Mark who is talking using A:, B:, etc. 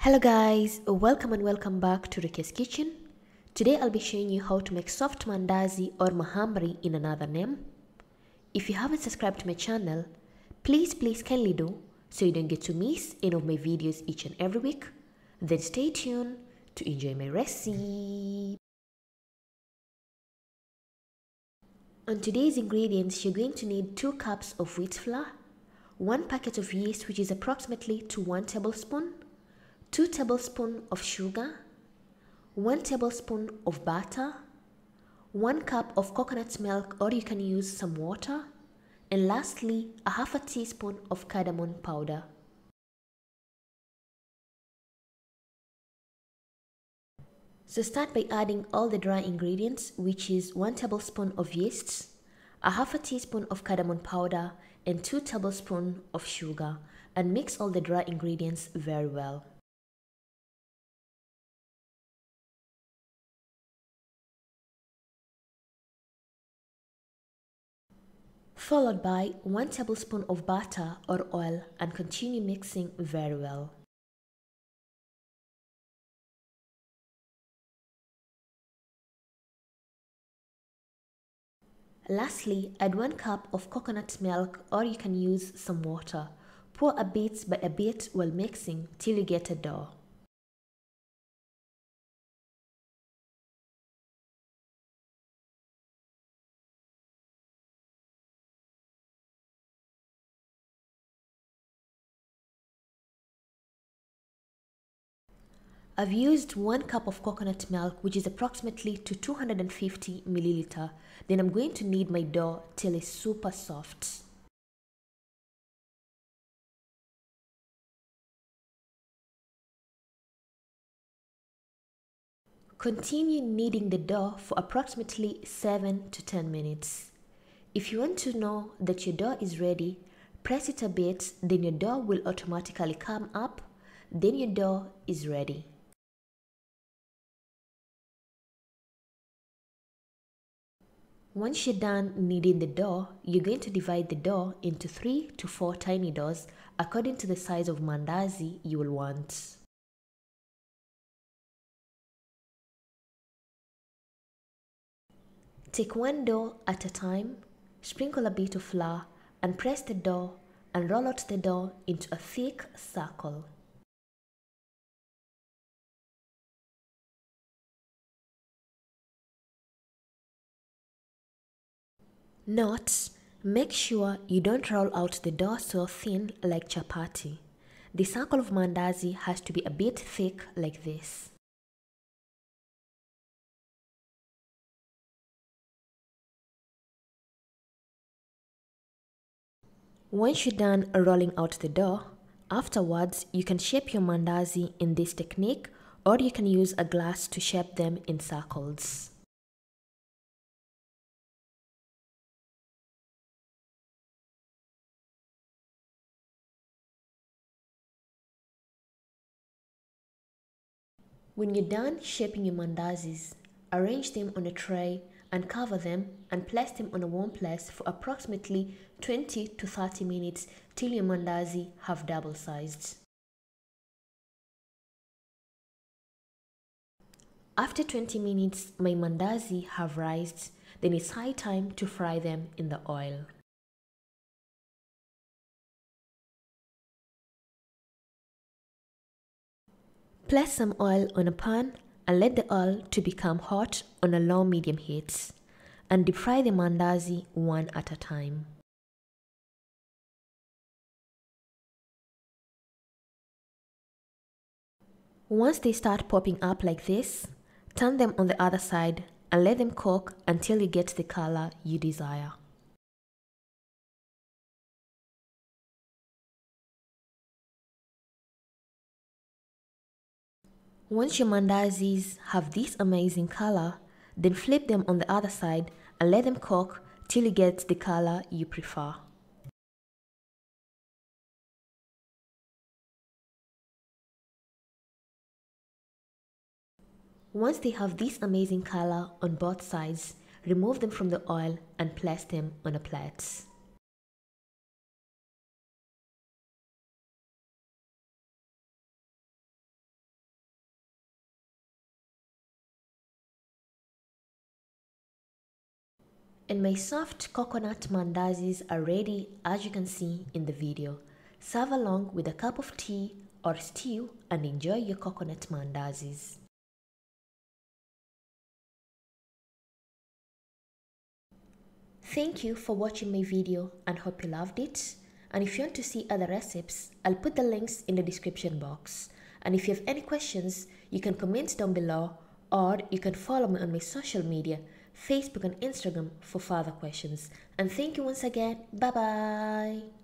A: Hello guys, welcome and welcome back to Rukias kitchen. Today I'll be showing you how to make soft Maandazi or Mahamri in another name. If you haven't subscribed to my channel, please kindly do so you don't get to miss any of my videos each and every week. Then stay tuned to enjoy my recipe. On today's ingredients, you're going to need 2 cups of wheat flour, 1 packet of yeast which is approximately to 1 tablespoon, 2 tablespoons of sugar, 1 tablespoon of butter, 1 cup of coconut milk or you can use some water, and lastly a half a teaspoon of cardamom powder. So start by adding all the dry ingredients, which is 1 tablespoon of yeast, a half a teaspoon of cardamom powder and 2 tablespoons of sugar, and mix all the dry ingredients very well. Followed by 1 tablespoon of butter or oil, and continue mixing very well. Lastly, add 1 cup of coconut milk or you can use some water. Pour a bit by a bit while mixing till you get a dough. I've used 1 cup of coconut milk, which is approximately to 250 milliliter. Then I'm going to knead my dough till it's super soft. Continue kneading the dough for approximately 7 to 10 minutes. If you want to know that your dough is ready, press it a bit, then your dough will automatically come up. Then your dough is ready. Once you're done kneading the dough, you're going to divide the dough into 3 to 4 tiny doughs according to the size of Maandazi you will want. Take one dough at a time, sprinkle a bit of flour and press the dough and roll out the dough into a thick circle. Note: make sure you don't roll out the dough so thin like chapati. The circle of Maandazi has to be a bit thick like this. Once you're done rolling out the dough, afterwards you can shape your Maandazi in this technique or you can use a glass to shape them in circles. When you're done shaping your Maandazis, arrange them on a tray and cover them and place them on a warm place for approximately 20 to 30 minutes till your Maandazi have double sized. After 20 minutes, my Maandazi have rised, then it's high time to fry them in the oil. Place some oil on a pan and let the oil to become hot on a low medium heat, and deep fry the Maandazi one at a time. Once they start popping up like this, turn them on the other side and let them cook until you get the color you desire. Once your Maandazis have this amazing color, then flip them on the other side and let them cook till you get the color you prefer. Once they have this amazing color on both sides, remove them from the oil and place them on a plate. And my soft coconut mandazis are ready, as you can see in the video. Serve along with a cup of tea or stew and enjoy your coconut mandazis. Thank you for watching my video and hope you loved it. And if you want to see other recipes, I'll put the links in the description box. And if you have any questions, you can comment down below, or you can follow me on my social media, Facebook and Instagram, for further questions. And thank you once again. Bye bye.